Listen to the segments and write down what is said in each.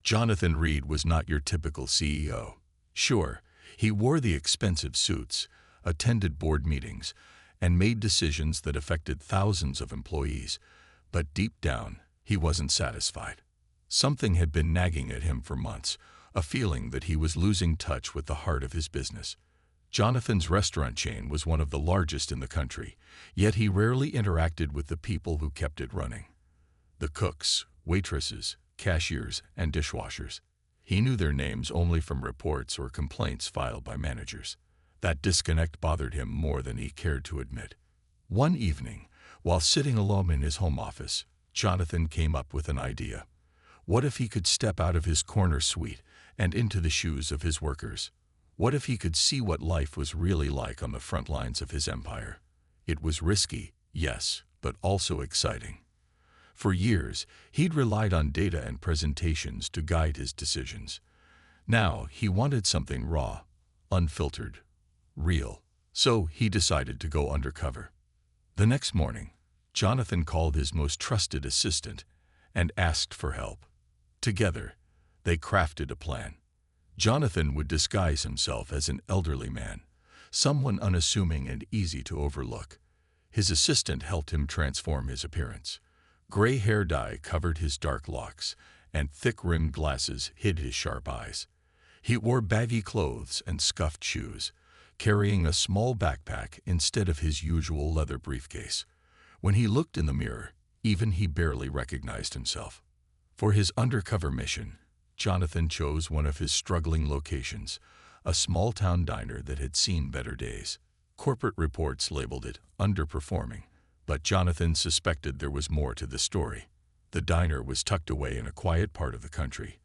Jonathan Reed was not your typical CEO. Sure, he wore the expensive suits, attended board meetings, and made decisions that affected thousands of employees, but deep down, he wasn't satisfied. Something had been nagging at him for months, a feeling that he was losing touch with the heart of his business. Jonathan's restaurant chain was one of the largest in the country, yet he rarely interacted with the people who kept it running. The cooks, waitresses, cashiers, and dishwashers. He knew their names only from reports or complaints filed by managers. That disconnect bothered him more than he cared to admit. One evening, while sitting alone in his home office, Jonathan came up with an idea. What if he could step out of his corner suite and into the shoes of his workers? What if he could see what life was really like on the front lines of his empire? It was risky, yes, but also exciting. For years, he'd relied on data and presentations to guide his decisions. Now, he wanted something raw, unfiltered, real. So he decided to go undercover. The next morning, Jonathan called his most trusted assistant and asked for help. Together, they crafted a plan. Jonathan would disguise himself as an elderly man, someone unassuming and easy to overlook. His assistant helped him transform his appearance. Gray hair dye covered his dark locks, and thick-rimmed glasses hid his sharp eyes. He wore baggy clothes and scuffed shoes, carrying a small backpack instead of his usual leather briefcase. When he looked in the mirror, even he barely recognized himself. For his undercover mission, Jonathan chose one of his struggling locations, a small-town diner that had seen better days. Corporate reports labeled it underperforming, but Jonathan suspected there was more to the story. The diner was tucked away in a quiet part of the country,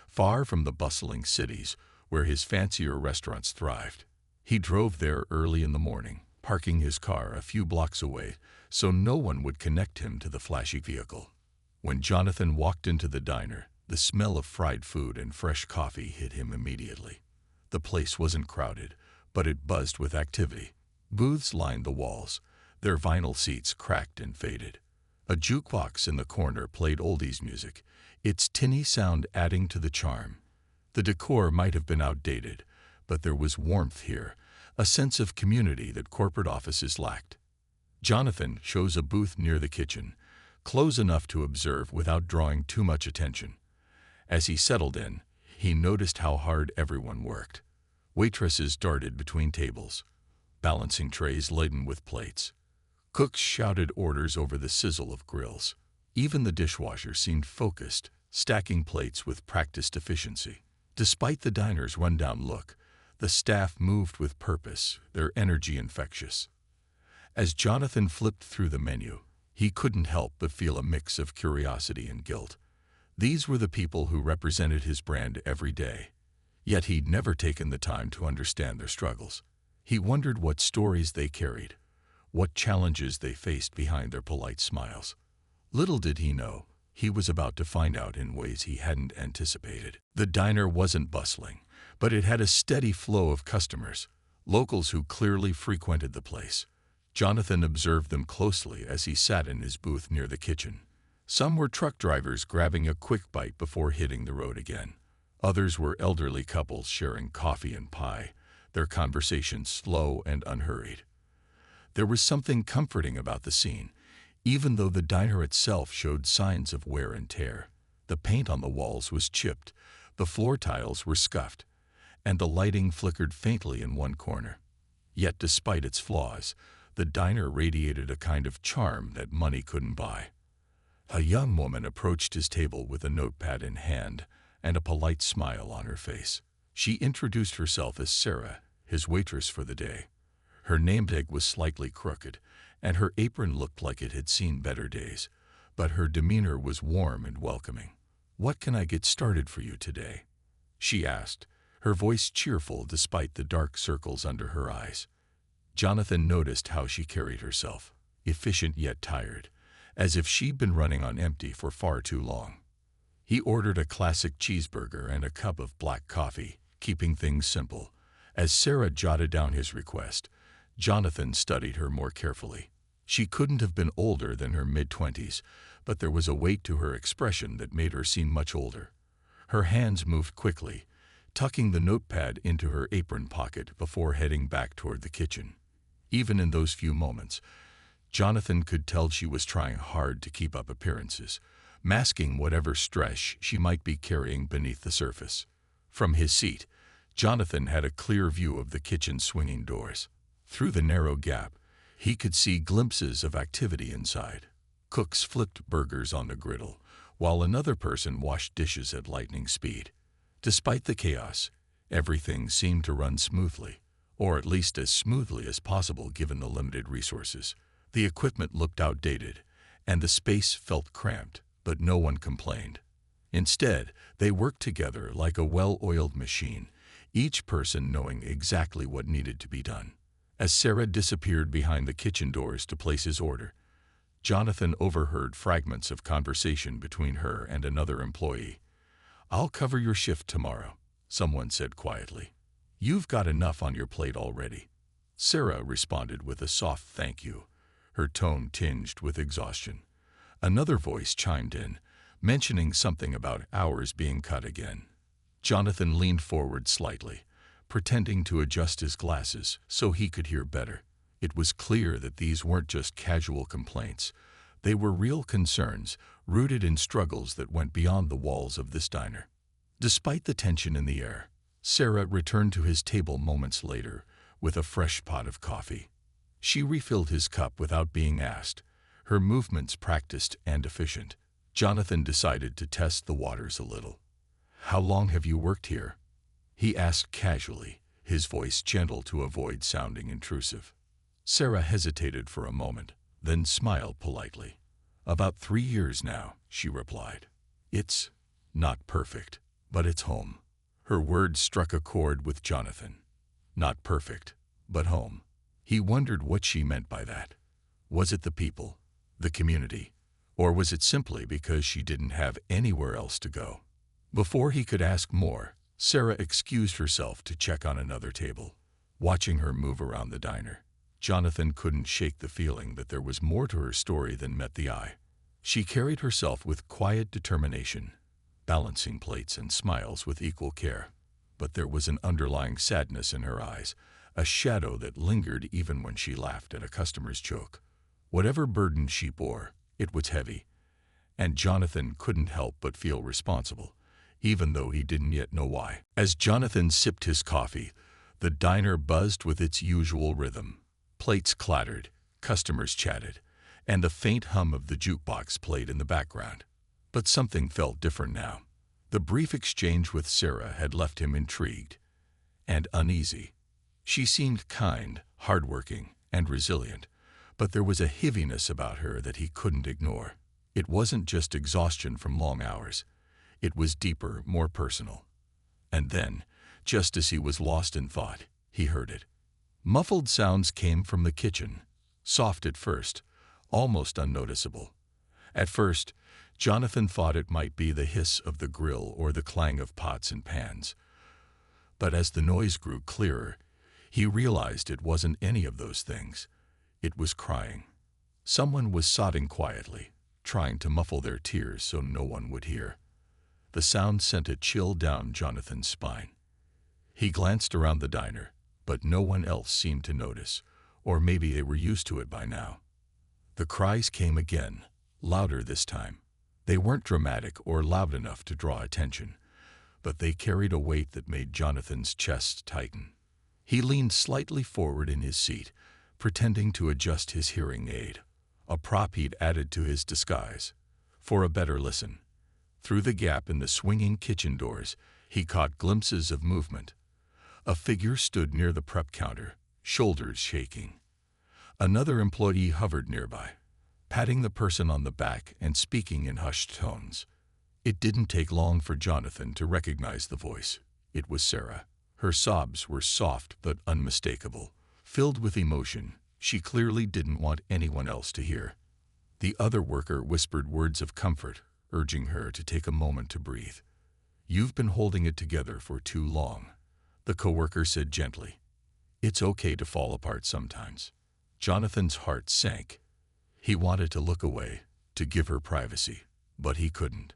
far from the bustling cities where his fancier restaurants thrived. He drove there early in the morning, parking his car a few blocks away so no one would connect him to the flashy vehicle. When Jonathan walked into the diner, the smell of fried food and fresh coffee hit him immediately. The place wasn't crowded, but it buzzed with activity. Booths lined the walls, their vinyl seats cracked and faded. A jukebox in the corner played oldies music, its tinny sound adding to the charm. The decor might have been outdated, but there was warmth here, a sense of community that corporate offices lacked. Jonathan chose a booth near the kitchen, close enough to observe without drawing too much attention. As he settled in, he noticed how hard everyone worked. Waitresses darted between tables, balancing trays laden with plates. Cooks shouted orders over the sizzle of grills. Even the dishwasher seemed focused, stacking plates with practiced efficiency. Despite the diner's rundown look, the staff moved with purpose, their energy infectious. As Jonathan flipped through the menu, he couldn't help but feel a mix of curiosity and guilt. These were the people who represented his brand every day, yet he'd never taken the time to understand their struggles. He wondered what stories they carried, what challenges they faced behind their polite smiles. Little did he know, he was about to find out in ways he hadn't anticipated. The diner wasn't bustling, but it had a steady flow of customers, locals who clearly frequented the place. Jonathan observed them closely as he sat in his booth near the kitchen. Some were truck drivers grabbing a quick bite before hitting the road again. Others were elderly couples sharing coffee and pie, their conversations slow and unhurried. There was something comforting about the scene, even though the diner itself showed signs of wear and tear. The paint on the walls was chipped, the floor tiles were scuffed, and the lighting flickered faintly in one corner. Yet despite its flaws, the diner radiated a kind of charm that money couldn't buy. A young woman approached his table with a notepad in hand and a polite smile on her face. She introduced herself as Sarah, his waitress for the day. Her name tag was slightly crooked, and her apron looked like it had seen better days, but her demeanor was warm and welcoming. "What can I get started for you today?" she asked, her voice cheerful despite the dark circles under her eyes. Jonathan noticed how she carried herself, efficient yet tired, as if she'd been running on empty for far too long. He ordered a classic cheeseburger and a cup of black coffee, keeping things simple. As Sarah jotted down his request, Jonathan studied her more carefully. She couldn't have been older than her mid-20s, but there was a weight to her expression that made her seem much older. Her hands moved quickly, tucking the notepad into her apron pocket before heading back toward the kitchen. Even in those few moments, Jonathan could tell she was trying hard to keep up appearances, masking whatever stress she might be carrying beneath the surface. From his seat, Jonathan had a clear view of the kitchen swinging doors. Through the narrow gap, he could see glimpses of activity inside. Cooks flipped burgers on the griddle, while another person washed dishes at lightning speed. Despite the chaos, everything seemed to run smoothly, or at least as smoothly as possible given the limited resources. The equipment looked outdated, and the space felt cramped, but no one complained. Instead, they worked together like a well-oiled machine, each person knowing exactly what needed to be done. As Sarah disappeared behind the kitchen doors to place his order, Jonathan overheard fragments of conversation between her and another employee. "I'll cover your shift tomorrow," someone said quietly. "You've got enough on your plate already." Sarah responded with a soft thank you, her tone tinged with exhaustion. Another voice chimed in, mentioning something about hours being cut again. Jonathan leaned forward slightly, pretending to adjust his glasses so he could hear better. It was clear that these weren't just casual complaints. They were real concerns, rooted in struggles that went beyond the walls of this diner. Despite the tension in the air, Sarah returned to his table moments later with a fresh pot of coffee. She refilled his cup without being asked, her movements practiced and efficient. Jonathan decided to test the waters a little. "How long have you worked here?" he asked casually, his voice gentle to avoid sounding intrusive. Sarah hesitated for a moment, then smiled politely. "About 3 years now," she replied. "It's not perfect, but it's home." Her words struck a chord with Jonathan. Not perfect, but home. He wondered what she meant by that. Was it the people, the community, or was it simply because she didn't have anywhere else to go? Before he could ask more, Sarah excused herself to check on another table. Watching her move around the diner, Jonathan couldn't shake the feeling that there was more to her story than met the eye. She carried herself with quiet determination, balancing plates and smiles with equal care. But there was an underlying sadness in her eyes, a shadow that lingered even when she laughed at a customer's joke. Whatever burden she bore, it was heavy, and Jonathan couldn't help but feel responsible, even though he didn't yet know why. As Jonathan sipped his coffee, the diner buzzed with its usual rhythm. Plates clattered, customers chatted, and the faint hum of the jukebox played in the background. But something felt different now. The brief exchange with Sarah had left him intrigued and uneasy. She seemed kind, hardworking, and resilient, but there was a heaviness about her that he couldn't ignore. It wasn't just exhaustion from long hours. It was deeper, more personal. And then, just as he was lost in thought, he heard it. Muffled sounds came from the kitchen, soft at first, almost unnoticeable. At first, Jonathan thought it might be the hiss of the grill or the clang of pots and pans. But as the noise grew clearer, he realized it wasn't any of those things. It was crying. Someone was sobbing quietly, trying to muffle their tears so no one would hear. The sound sent a chill down Jonathan's spine. He glanced around the diner, but no one else seemed to notice, or maybe they were used to it by now. The cries came again, louder this time. They weren't dramatic or loud enough to draw attention, but they carried a weight that made Jonathan's chest tighten. He leaned slightly forward in his seat, pretending to adjust his hearing aid, a prop he'd added to his disguise, for a better listen. Through the gap in the swinging kitchen doors, he caught glimpses of movement. A figure stood near the prep counter, shoulders shaking. Another employee hovered nearby, patting the person on the back and speaking in hushed tones. It didn't take long for Jonathan to recognize the voice. It was Sarah. Her sobs were soft but unmistakable. Filled with emotion, she clearly didn't want anyone else to hear. The other worker whispered words of comfort, urging her to take a moment to breathe. "You've been holding it together for too long," the coworker said gently. "It's okay to fall apart sometimes." Jonathan's heart sank. He wanted to look away, to give her privacy, but he couldn't.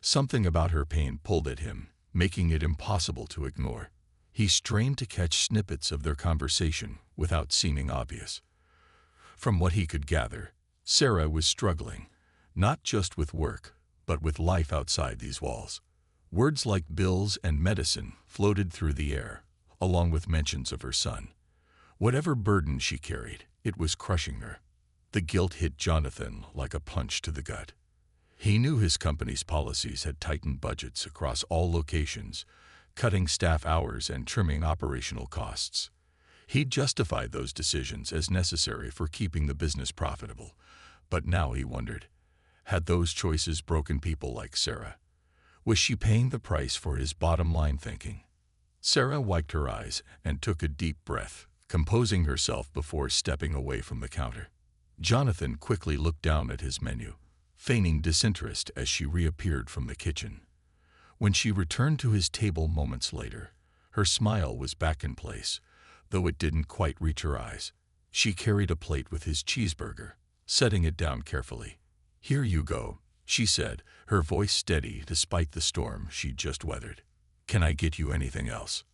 Something about her pain pulled at him, making it impossible to ignore. He strained to catch snippets of their conversation without seeming obvious. From what he could gather, Sarah was struggling, not just with work, but with life outside these walls. Words like bills and medicine floated through the air, along with mentions of her son. Whatever burden she carried, it was crushing her. The guilt hit Jonathan like a punch to the gut. He knew his company's policies had tightened budgets across all locations, cutting staff hours and trimming operational costs. He'd justified those decisions as necessary for keeping the business profitable, but now he wondered, had those choices broken people like Sarah? Was she paying the price for his bottom-line thinking? Sarah wiped her eyes and took a deep breath, composing herself before stepping away from the counter. Jonathan quickly looked down at his menu, feigning disinterest as she reappeared from the kitchen. When she returned to his table moments later, her smile was back in place, though it didn't quite reach her eyes. She carried a plate with his cheeseburger, setting it down carefully. "Here you go," she said, her voice steady despite the storm she'd just weathered. "Can I get you anything else?"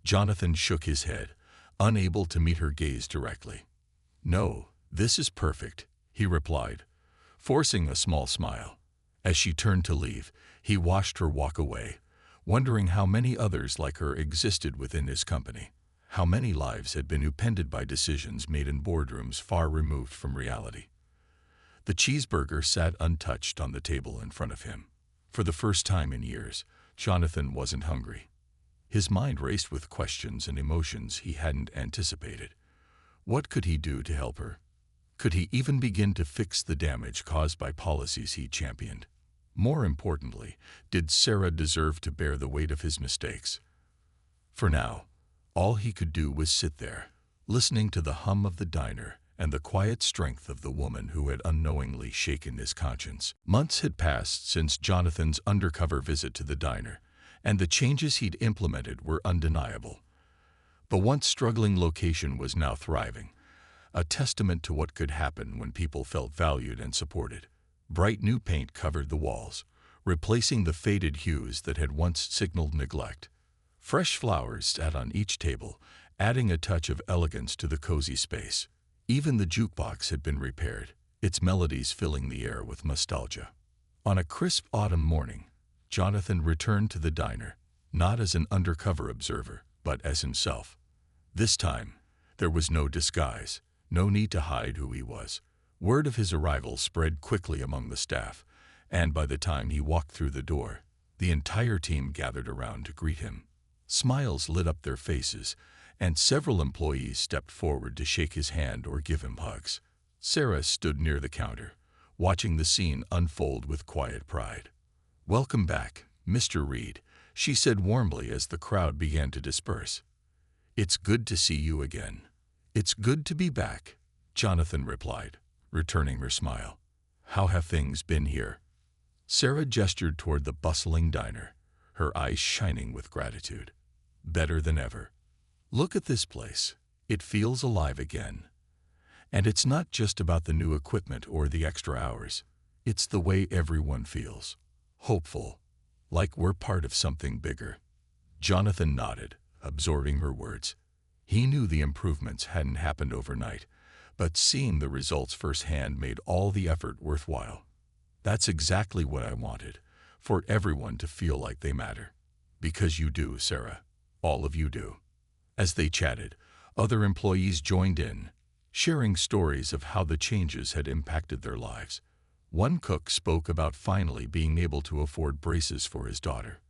Jonathan shook his head, unable to meet her gaze directly. "No, this is perfect," he replied, forcing a small smile. As she turned to leave, he watched her walk away, wondering how many others like her existed within his company. How many lives had been upended by decisions made in boardrooms far removed from reality. The cheeseburger sat untouched on the table in front of him. For the first time in years, Jonathan wasn't hungry. His mind raced with questions and emotions he hadn't anticipated. What could he do to help her? Could he even begin to fix the damage caused by policies he championed? More importantly, did Sarah deserve to bear the weight of his mistakes? For now, all he could do was sit there, listening to the hum of the diner and the quiet strength of the woman who had unknowingly shaken his conscience. Months had passed since Jonathan's undercover visit to the diner, and the changes he'd implemented were undeniable. The once struggling location was now thriving, a testament to what could happen when people felt valued and supported. Bright new paint covered the walls, replacing the faded hues that had once signaled neglect. Fresh flowers sat on each table, adding a touch of elegance to the cozy space. Even the jukebox had been repaired, its melodies filling the air with nostalgia. On a crisp autumn morning, Jonathan returned to the diner, not as an undercover observer, but as himself. This time, there was no disguise, no need to hide who he was. Word of his arrival spread quickly among the staff, and by the time he walked through the door, the entire team gathered around to greet him. Smiles lit up their faces, and several employees stepped forward to shake his hand or give him hugs. Sarah stood near the counter, watching the scene unfold with quiet pride. "Welcome back, Mr. Reed," she said warmly as the crowd began to disperse. "It's good to see you again." "It's good to be back," Jonathan replied, returning her smile. "How have things been here?" Sarah gestured toward the bustling diner, her eyes shining with gratitude. "Better than ever. Look at this place. It feels alive again. And it's not just about the new equipment or the extra hours. It's the way everyone feels. Hopeful, like we're part of something bigger." Jonathan nodded, absorbing her words. He knew the improvements hadn't happened overnight, but seeing the results firsthand made all the effort worthwhile. "That's exactly what I wanted, for everyone to feel like they matter. Because you do, Sarah. All of you do." As they chatted, other employees joined in, sharing stories of how the changes had impacted their lives. One cook spoke about finally being able to afford braces for his daughter.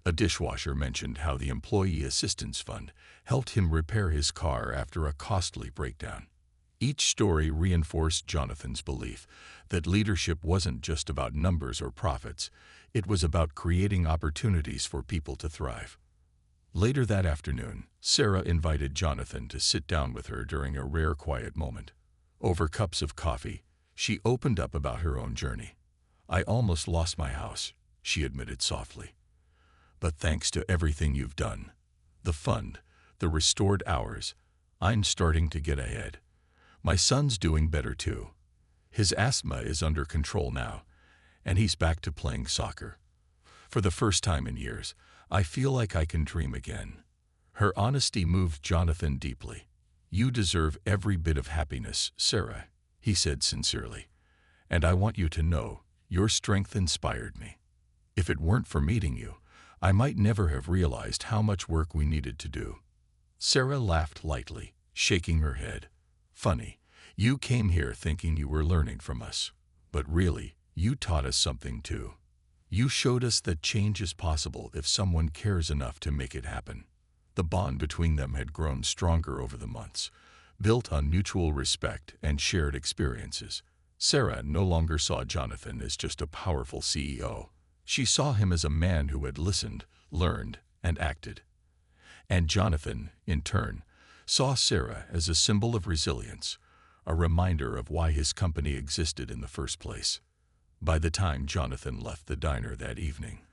A dishwasher mentioned how the Employee Assistance Fund helped him repair his car after a costly breakdown. Each story reinforced Jonathan's belief that leadership wasn't just about numbers or profits, it was about creating opportunities for people to thrive. Later that afternoon, Sarah invited Jonathan to sit down with her during a rare quiet moment. Over cups of coffee, she opened up about her own journey. "I almost lost my house," she admitted softly. "But thanks to everything you've done, the fund, the restored hours, I'm starting to get ahead. My son's doing better too. His asthma is under control now, and he's back to playing soccer. For the first time in years, I feel like I can dream again." Her honesty moved Jonathan deeply. "You deserve every bit of happiness, Sarah," he said sincerely. "And I want you to know, your strength inspired me. If it weren't for meeting you, I might never have realized how much work we needed to do." Sarah laughed lightly, shaking her head. "Funny, you came here thinking you were learning from us. But really, you taught us something too. You showed us that change is possible if someone cares enough to make it happen." The bond between them had grown stronger over the months, built on mutual respect and shared experiences. Sarah no longer saw Jonathan as just a powerful CEO. She saw him as a man who had listened, learned, and acted. And Jonathan, in turn, saw Sarah as a symbol of resilience, a reminder of why his company existed in the first place. By the time Jonathan left the diner that evening,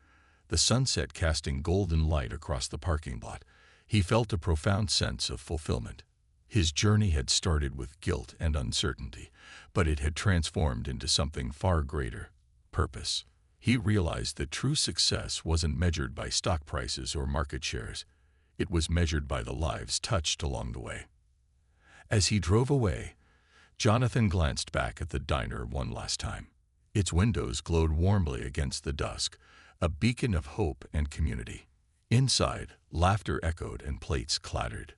the sunset casting golden light across the parking lot, he felt a profound sense of fulfillment. His journey had started with guilt and uncertainty, but it had transformed into something far greater: purpose. He realized that true success wasn't measured by stock prices or market shares. It was measured by the lives touched along the way. As he drove away, Jonathan glanced back at the diner one last time. Its windows glowed warmly against the dusk, a beacon of hope and community. Inside, laughter echoed and plates clattered,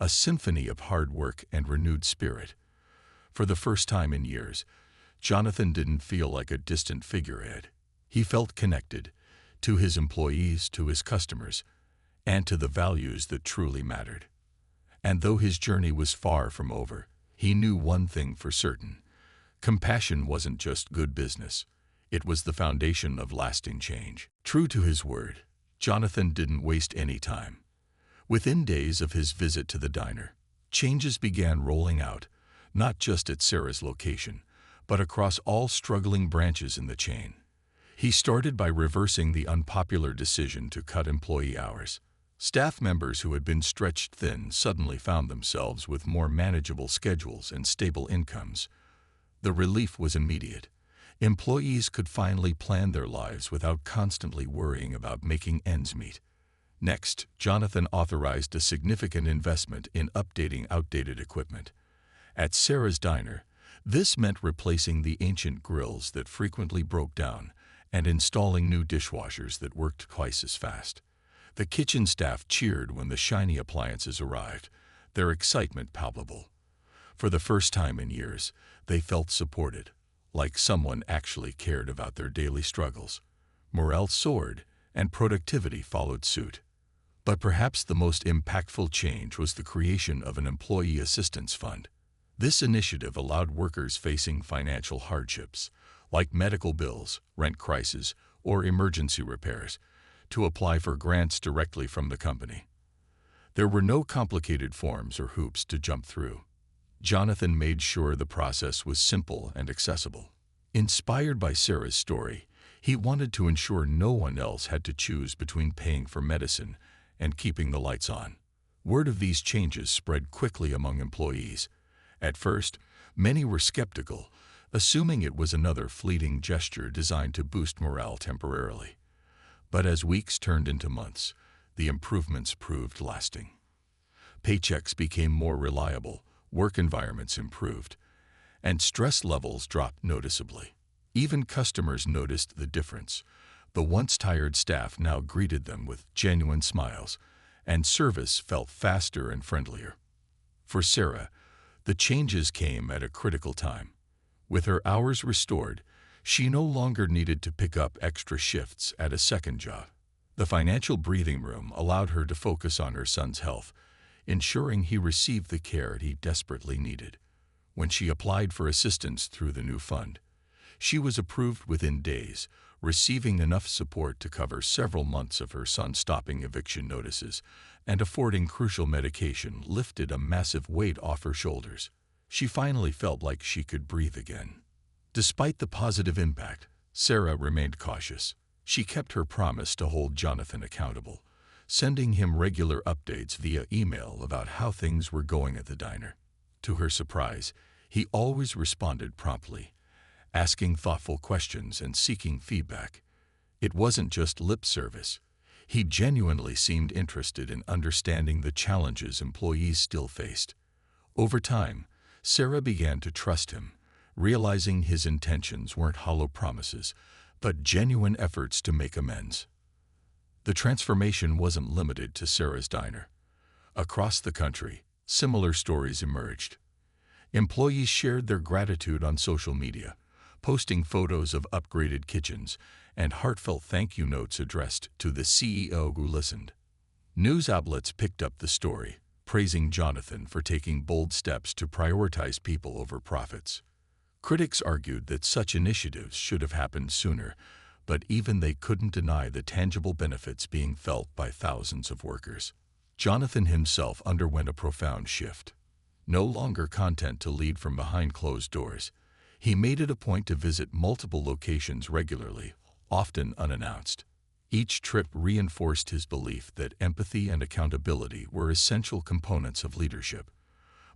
a symphony of hard work and renewed spirit. For the first time in years, Jonathan didn't feel like a distant figurehead. He felt connected to his employees, to his customers, and to the values that truly mattered. And though his journey was far from over, he knew one thing for certain: compassion wasn't just good business. It was the foundation of lasting change. True to his word, Jonathan didn't waste any time. Within days of his visit to the diner, changes began rolling out, not just at Sarah's location, but across all struggling branches in the chain. He started by reversing the unpopular decision to cut employee hours. Staff members who had been stretched thin suddenly found themselves with more manageable schedules and stable incomes. The relief was immediate. Employees could finally plan their lives without constantly worrying about making ends meet. Next, Jonathan authorized a significant investment in updating outdated equipment. At Sarah's diner, this meant replacing the ancient grills that frequently broke down and installing new dishwashers that worked twice as fast. The kitchen staff cheered when the shiny appliances arrived, their excitement palpable. For the first time in years, they felt supported, like someone actually cared about their daily struggles. Morale soared, and productivity followed suit. But perhaps the most impactful change was the creation of an employee assistance fund. This initiative allowed workers facing financial hardships, like medical bills, rent crises, or emergency repairs, to apply for grants directly from the company. There were no complicated forms or hoops to jump through. Jonathan made sure the process was simple and accessible. Inspired by Sarah's story, he wanted to ensure no one else had to choose between paying for medicine and keeping the lights on. Word of these changes spread quickly among employees. At first, many were skeptical, assuming it was another fleeting gesture designed to boost morale temporarily. But as weeks turned into months, the improvements proved lasting. Paychecks became more reliable, work environments improved, and stress levels dropped noticeably. Even customers noticed the difference. The once tired staff now greeted them with genuine smiles, and service felt faster and friendlier. For Sarah, the changes came at a critical time. With her hours restored, she no longer needed to pick up extra shifts at a second job. The financial breathing room allowed her to focus on her son's health, ensuring he received the care he desperately needed. When she applied for assistance through the new fund, she was approved within days, receiving enough support to cover several months of her son stopping eviction notices and affording crucial medication lifted a massive weight off her shoulders. She finally felt like she could breathe again. Despite the positive impact, Sarah remained cautious. She kept her promise to hold Jonathan accountable, sending him regular updates via email about how things were going at the diner. To her surprise, he always responded promptly, asking thoughtful questions and seeking feedback. It wasn't just lip service. He genuinely seemed interested in understanding the challenges employees still faced. Over time, Sarah began to trust him, realizing his intentions weren't hollow promises, but genuine efforts to make amends. The transformation wasn't limited to Sarah's diner. Across the country, similar stories emerged. Employees shared their gratitude on social media, posting photos of upgraded kitchens and heartfelt thank you notes addressed to the CEO who listened. News outlets picked up the story, praising Jonathan for taking bold steps to prioritize people over profits. Critics argued that such initiatives should have happened sooner, but even they couldn't deny the tangible benefits being felt by thousands of workers. Jonathan himself underwent a profound shift. No longer content to lead from behind closed doors, he made it a point to visit multiple locations regularly, often unannounced. Each trip reinforced his belief that empathy and accountability were essential components of leadership.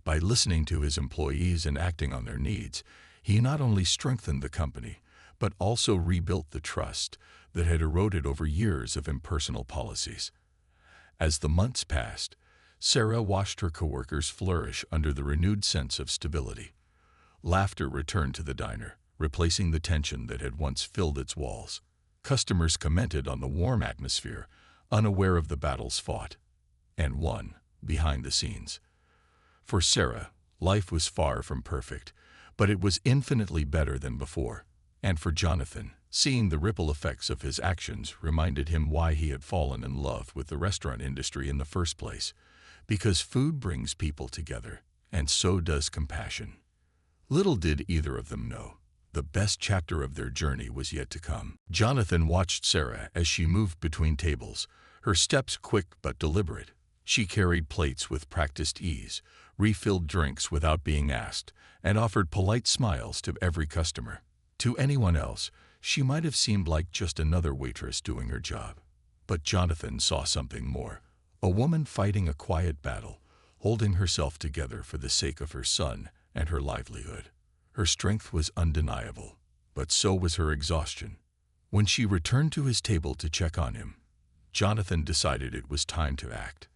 By listening to his employees and acting on their needs, he not only strengthened the company, but also rebuilt the trust that had eroded over years of impersonal policies. As the months passed, Sarah watched her coworkers flourish under the renewed sense of stability. Laughter returned to the diner, replacing the tension that had once filled its walls. Customers commented on the warm atmosphere, unaware of the battles fought and won behind the scenes. For Sarah, life was far from perfect, but it was infinitely better than before. And for Jonathan, seeing the ripple effects of his actions reminded him why he had fallen in love with the restaurant industry in the first place. Because food brings people together, and so does compassion. Little did either of them know, the best chapter of their journey was yet to come. Jonathan watched Sarah as she moved between tables, her steps quick but deliberate. She carried plates with practiced ease, refilled drinks without being asked, and offered polite smiles to every customer. To anyone else, she might have seemed like just another waitress doing her job. But Jonathan saw something more. A woman fighting a quiet battle, holding herself together for the sake of her son and her livelihood. Her strength was undeniable, but so was her exhaustion. When she returned to his table to check on him, Jonathan decided it was time to act.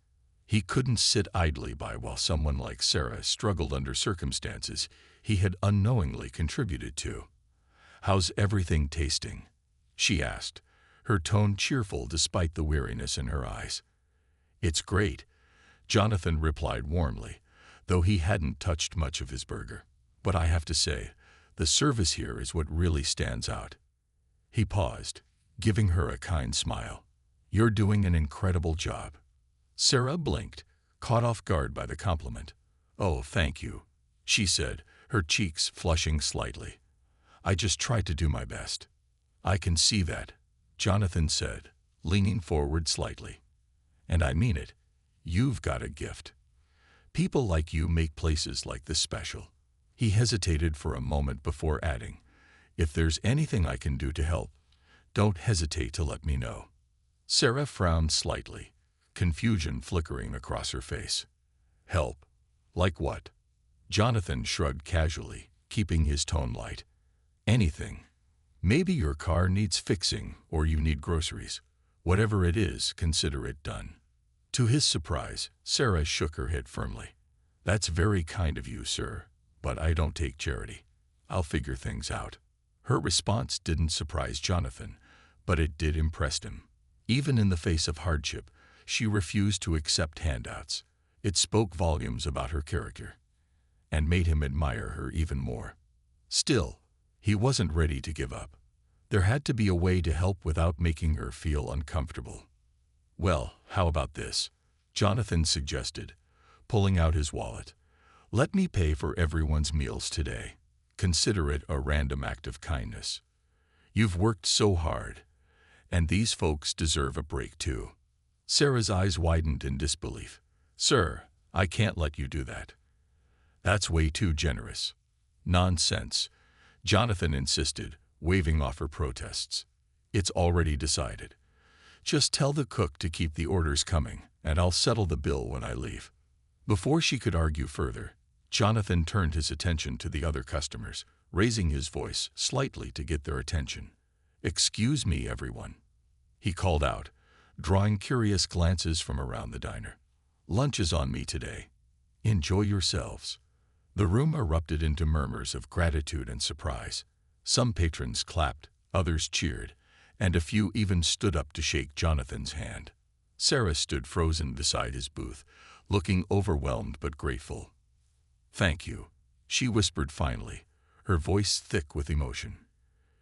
He couldn't sit idly by while someone like Sarah struggled under circumstances he had unknowingly contributed to. "How's everything tasting?" she asked, her tone cheerful despite the weariness in her eyes. "It's great," Jonathan replied warmly, though he hadn't touched much of his burger. "But I have to say, the service here is what really stands out." He paused, giving her a kind smile. "You're doing an incredible job." Sarah blinked, caught off guard by the compliment. "Oh, thank you," she said, her cheeks flushing slightly. "I just try to do my best." "I can see that," Jonathan said, leaning forward slightly. "And I mean it. You've got a gift. People like you make places like this special." He hesitated for a moment before adding, "If there's anything I can do to help, don't hesitate to let me know." Sarah frowned slightly, confusion flickering across her face. "Help? Like what?" Jonathan shrugged casually, keeping his tone light. "Anything. Maybe your car needs fixing or you need groceries. Whatever it is, consider it done." To his surprise, Sarah shook her head firmly. "That's very kind of you, sir, but I don't take charity. I'll figure things out." Her response didn't surprise Jonathan, but it did impress him. Even in the face of hardship, she refused to accept handouts. It spoke volumes about her character, and made him admire her even more. Still, he wasn't ready to give up. There had to be a way to help without making her feel uncomfortable. "Well, how about this?" Jonathan suggested, pulling out his wallet. "Let me pay for everyone's meals today. Consider it a random act of kindness. You've worked so hard, and these folks deserve a break too." Sarah's eyes widened in disbelief. "Sir, I can't let you do that. That's way too generous." "Nonsense," Jonathan insisted, waving off her protests. "It's already decided. Just tell the cook to keep the orders coming, and I'll settle the bill when I leave." Before she could argue further, Jonathan turned his attention to the other customers, raising his voice slightly to get their attention. "Excuse me, everyone," he called out, drawing curious glances from around the diner. "Lunch is on me today. Enjoy yourselves." The room erupted into murmurs of gratitude and surprise. Some patrons clapped, others cheered, and a few even stood up to shake Jonathan's hand. Sarah stood frozen beside his booth, looking overwhelmed but grateful. "Thank you," she whispered finally, her voice thick with emotion.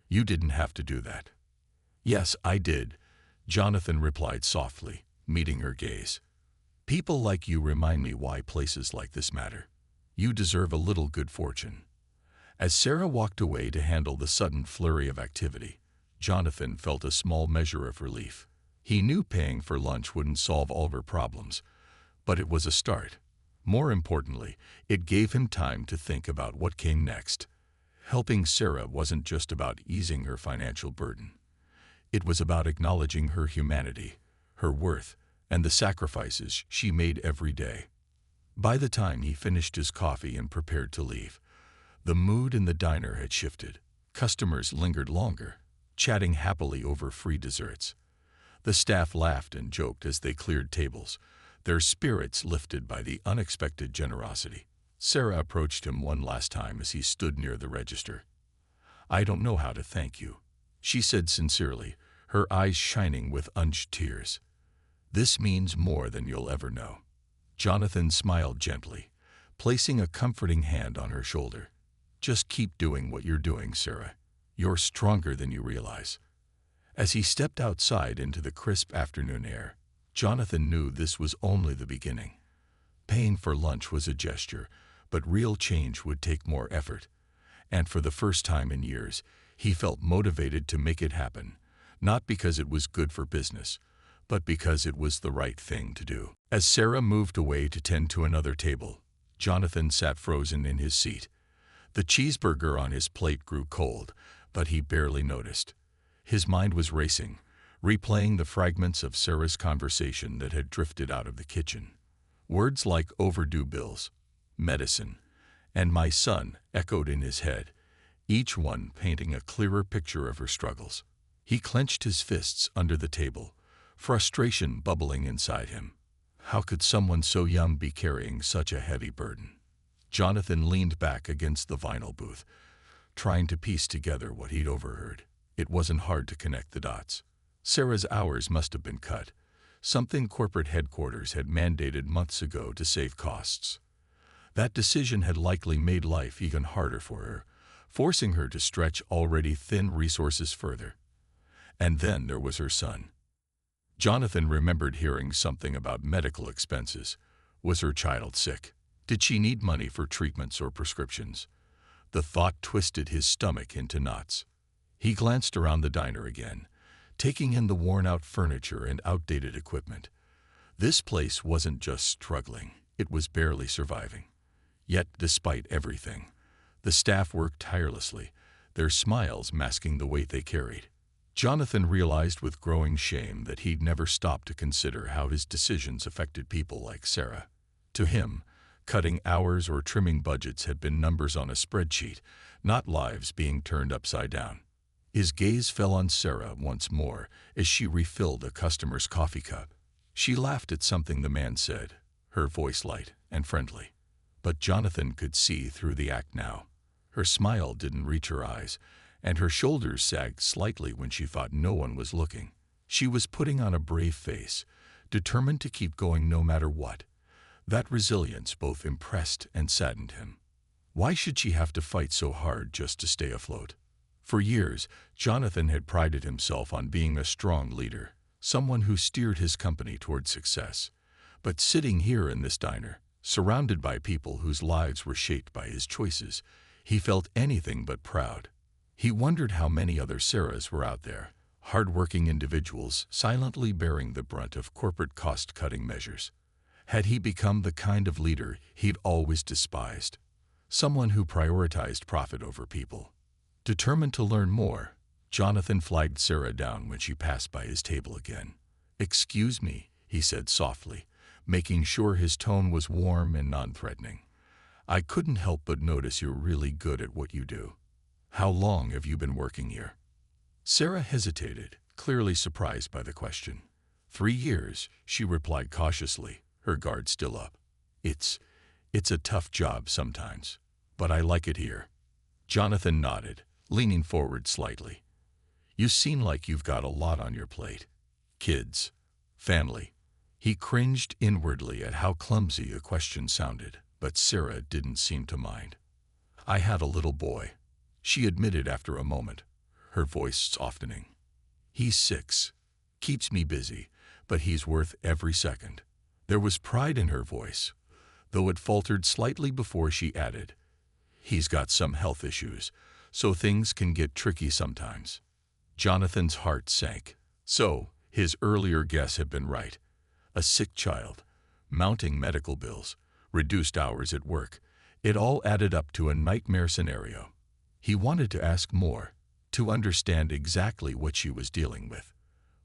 "You didn't have to do that." "Yes, I did," Jonathan replied softly, meeting her gaze. "People like you remind me why places like this matter. You deserve a little good fortune." As Sarah walked away to handle the sudden flurry of activity, Jonathan felt a small measure of relief. He knew paying for lunch wouldn't solve all of her problems, but it was a start. More importantly, it gave him time to think about what came next. Helping Sarah wasn't just about easing her financial burden. It was about acknowledging her humanity, her worth, and the sacrifices she made every day. By the time he finished his coffee and prepared to leave, the mood in the diner had shifted. Customers lingered longer, chatting happily over free desserts. The staff laughed and joked as they cleared tables, their spirits lifted by the unexpected generosity. Sarah approached him one last time as he stood near the register. "I don't know how to thank you," she said sincerely, her eyes shining with unshed tears. "This means more than you'll ever know." Jonathan smiled gently, placing a comforting hand on her shoulder. "Just keep doing what you're doing, Sarah. You're stronger than you realize." As he stepped outside into the crisp afternoon air, Jonathan knew this was only the beginning. Paying for lunch was a gesture, but real change would take more effort. And for the first time in years, he felt motivated to make it happen, not because it was good for business, but because it was the right thing to do. As Sarah moved away to tend to another table, Jonathan sat frozen in his seat. The cheeseburger on his plate grew cold, but he barely noticed. His mind was racing, replaying the fragments of Sarah's conversation that had drifted out of the kitchen. Words like overdue bills, medicine, and my son echoed in his head, each one painting a clearer picture of her struggles. He clenched his fists under the table, frustration bubbling inside him. How could someone so young be carrying such a heavy burden? Jonathan leaned back against the vinyl booth, trying to piece together what he'd overheard. It wasn't hard to connect the dots. Sarah's hours must have been cut, something corporate headquarters had mandated months ago to save costs. That decision had likely made life even harder for her, forcing her to stretch already thin resources further. And then there was her son. Jonathan remembered hearing something about medical expenses. Was her child sick? Did she need money for treatments or prescriptions? The thought twisted his stomach into knots. He glanced around the diner again, taking in the worn-out furniture and outdated equipment. This place wasn't just struggling, it was barely surviving. Yet, despite everything, the staff worked tirelessly, their smiles masking the weight they carried. Jonathan realized with growing shame that he'd never stopped to consider how his decisions affected people like Sarah. To him, cutting hours or trimming budgets had been numbers on a spreadsheet, not lives being turned upside down. His gaze fell on Sarah once more as she refilled a customer's coffee cup. She laughed at something the man said, her voice light and friendly. But Jonathan could see through the act now. Her smile didn't reach her eyes, and her shoulders sagged slightly when she thought no one was looking. She was putting on a brave face, determined to keep going no matter what. That resilience both impressed and saddened him. Why should she have to fight so hard just to stay afloat? For years, Jonathan had prided himself on being a strong leader, someone who steered his company toward success. But sitting here in this diner, surrounded by people whose lives were shaped by his choices, he felt anything but proud. He wondered how many other Sarahs were out there, hard-working individuals silently bearing the brunt of corporate cost-cutting measures. Had he become the kind of leader he'd always despised? Someone who prioritized profit over people. Determined to learn more, Jonathan flagged Sarah down when she passed by his table again. "Excuse me," he said softly, making sure his tone was warm and non-threatening. "I couldn't help but notice you're really good at what you do. How long have you been working here?" Sarah hesitated, clearly surprised by the question. 3 years, she replied cautiously, her guard still up. It's a tough job sometimes, but I like it here. Jonathan nodded, leaning forward slightly. You seem like you've got a lot on your plate. Kids, family. He cringed inwardly at how clumsy the question sounded, but Sarah didn't seem to mind. I had a little boy, she admitted after a moment, her voice softening. He's 6, keeps me busy, but he's worth every second. There was pride in her voice, though it faltered slightly before she added, he's got some health issues, so things can get tricky sometimes. Jonathan's heart sank. So, his earlier guess had been right. A sick child, mounting medical bills, reduced hours at work. It all added up to a nightmare scenario. He wanted to ask more, to understand exactly what she was dealing with.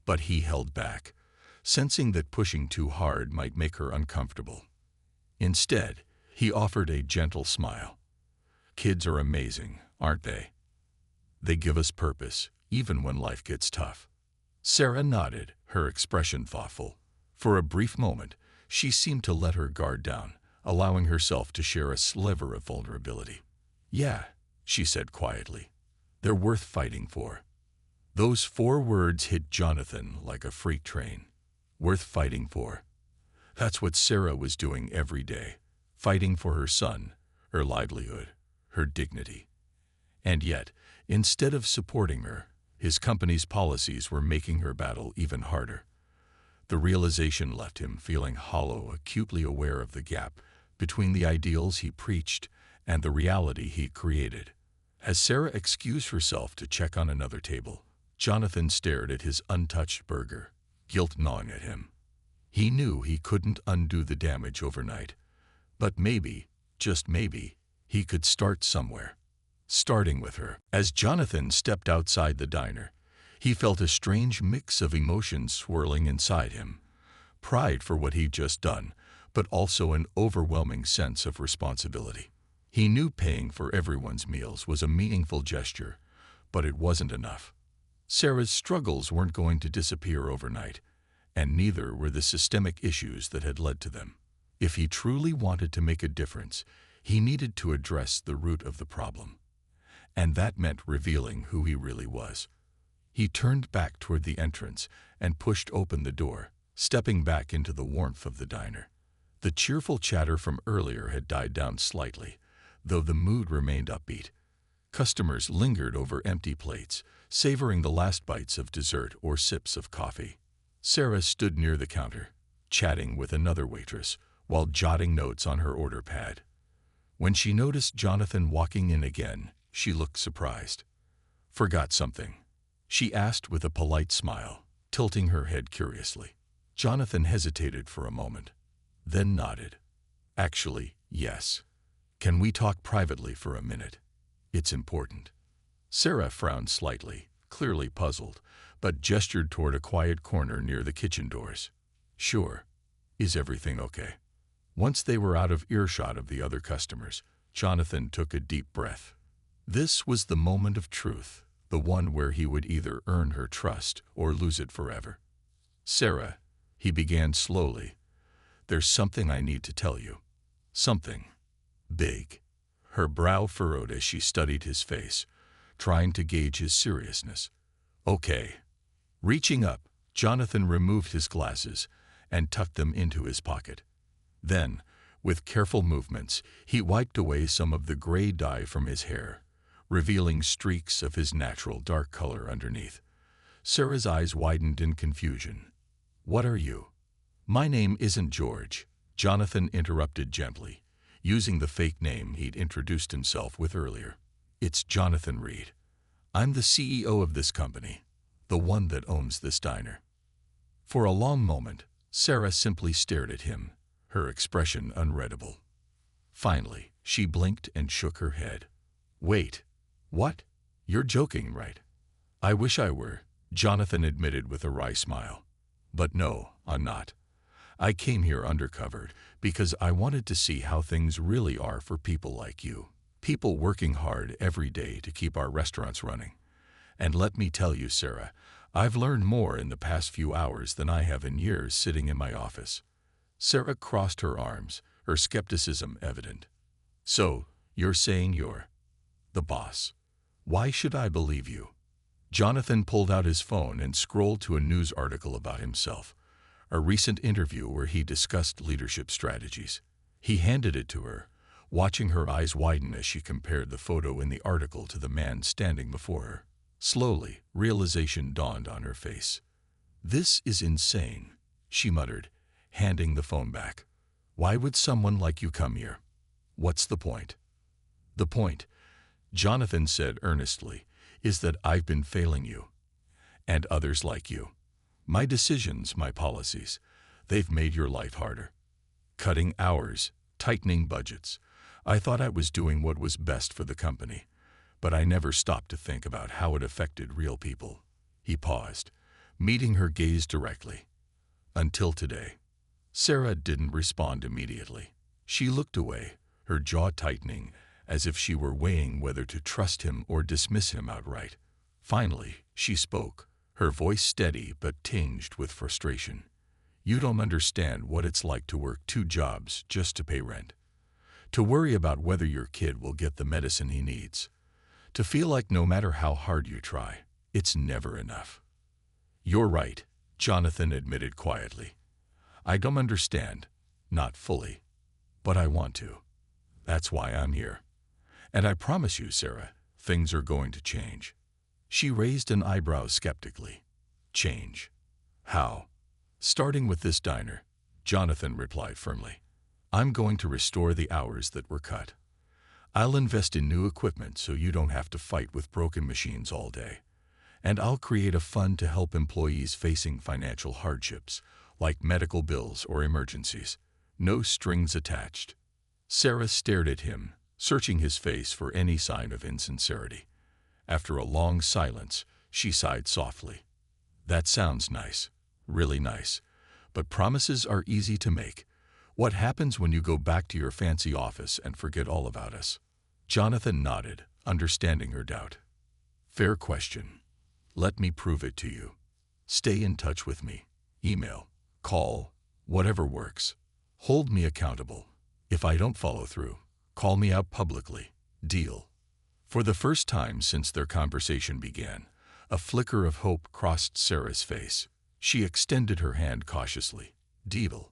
But he held back, sensing that pushing too hard might make her uncomfortable. Instead, he offered a gentle smile. Kids are amazing, aren't they? They give us purpose, even when life gets tough. Sarah nodded, her expression thoughtful. For a brief moment, she seemed to let her guard down, allowing herself to share a sliver of vulnerability. Yeah, she said quietly. They're worth fighting for. Those 4 words hit Jonathan like a freight train. Worth fighting for. That's what Sarah was doing every day, fighting for her son, her livelihood, her dignity. And yet, instead of supporting her, his company's policies were making her battle even harder. The realization left him feeling hollow, acutely aware of the gap between the ideals he preached and the reality he created. As Sarah excused herself to check on another table, Jonathan stared at his untouched burger, guilt gnawing at him. He knew he couldn't undo the damage overnight, but maybe, just maybe, he could start somewhere. Starting with her. As Jonathan stepped outside the diner, he felt a strange mix of emotions swirling inside him. Pride for what he'd just done, but also an overwhelming sense of responsibility. He knew paying for everyone's meals was a meaningful gesture, but it wasn't enough. Sarah's struggles weren't going to disappear overnight, and neither were the systemic issues that had led to them. If he truly wanted to make a difference, he needed to address the root of the problem. And that meant revealing who he really was. He turned back toward the entrance and pushed open the door, stepping back into the warmth of the diner. The cheerful chatter from earlier had died down slightly, though the mood remained upbeat. Customers lingered over empty plates, savoring the last bites of dessert or sips of coffee. Sarah stood near the counter, chatting with another waitress while jotting notes on her order pad. When she noticed Jonathan walking in again, she looked surprised. Forgot something? She asked with a polite smile, tilting her head curiously. Jonathan hesitated for a moment, then nodded. Actually, yes. Can we talk privately for a minute? It's important. Sarah frowned slightly, clearly puzzled, but gestured toward a quiet corner near the kitchen doors. Sure. Is everything okay? Once they were out of earshot of the other customers, Jonathan took a deep breath. This was the moment of truth, the one where he would either earn her trust or lose it forever. Sarah, he began slowly, there's something I need to tell you. Something big. Her brow furrowed as she studied his face, trying to gauge his seriousness. Okay. Reaching up, Jonathan removed his glasses and tucked them into his pocket. Then, with careful movements, he wiped away some of the gray dye from his hair, revealing streaks of his natural dark color underneath. Sarah's eyes widened in confusion. What are you? My name isn't George, Jonathan interrupted gently, using the fake name he'd introduced himself with earlier. It's Jonathan Reed. I'm the CEO of this company, the one that owns this diner. For a long moment, Sarah simply stared at him, her expression unreadable. Finally, she blinked and shook her head. Wait, what? You're joking, right? I wish I were, Jonathan admitted with a wry smile. But no, I'm not. I came here undercover because I wanted to see how things really are for people like you. People working hard every day to keep our restaurants running. And let me tell you, Sarah, I've learned more in the past few hours than I have in years sitting in my office. Sarah crossed her arms, her skepticism evident. So, you're saying you're the boss. Why should I believe you? Jonathan pulled out his phone and scrolled to a news article about himself, a recent interview where he discussed leadership strategies. He handed it to her, watching her eyes widen as she compared the photo in the article to the man standing before her. Slowly, realization dawned on her face. "This is insane," she muttered, handing the phone back. "Why would someone like you come here? What's the point?" "The point," Jonathan said earnestly, "is that I've been failing you. And others like you. My decisions, my policies, they've made your life harder. Cutting hours, tightening budgets. I thought I was doing what was best for the company, but I never stopped to think about how it affected real people." He paused, meeting her gaze directly. "Until today." Sarah didn't respond immediately. She looked away, her jaw tightening, as if she were weighing whether to trust him or dismiss him outright. Finally, she spoke, her voice steady but tinged with frustration. "You don't understand what it's like to work 2 jobs just to pay rent. To worry about whether your kid will get the medicine he needs. To feel like no matter how hard you try, it's never enough." "You're right," Jonathan admitted quietly. "I don't understand, not fully, but I want to. That's why I'm here. And I promise you, Sarah, things are going to change." She raised an eyebrow skeptically. "Change? How?" "Starting with this diner," Jonathan replied firmly. "I'm going to restore the hours that were cut. I'll invest in new equipment so you don't have to fight with broken machines all day. And I'll create a fund to help employees facing financial hardships, like medical bills or emergencies. No strings attached." Sarah stared at him, searching his face for any sign of insincerity. After a long silence, she sighed softly. "That sounds nice, really nice, but promises are easy to make. What happens when you go back to your fancy office and forget all about us?" Jonathan nodded, understanding her doubt. "Fair question. Let me prove it to you. Stay in touch with me. Email, call, whatever works. Hold me accountable. If I don't follow through, call me out publicly. Deal?" For the first time since their conversation began, a flicker of hope crossed Sarah's face. She extended her hand cautiously. "Deal."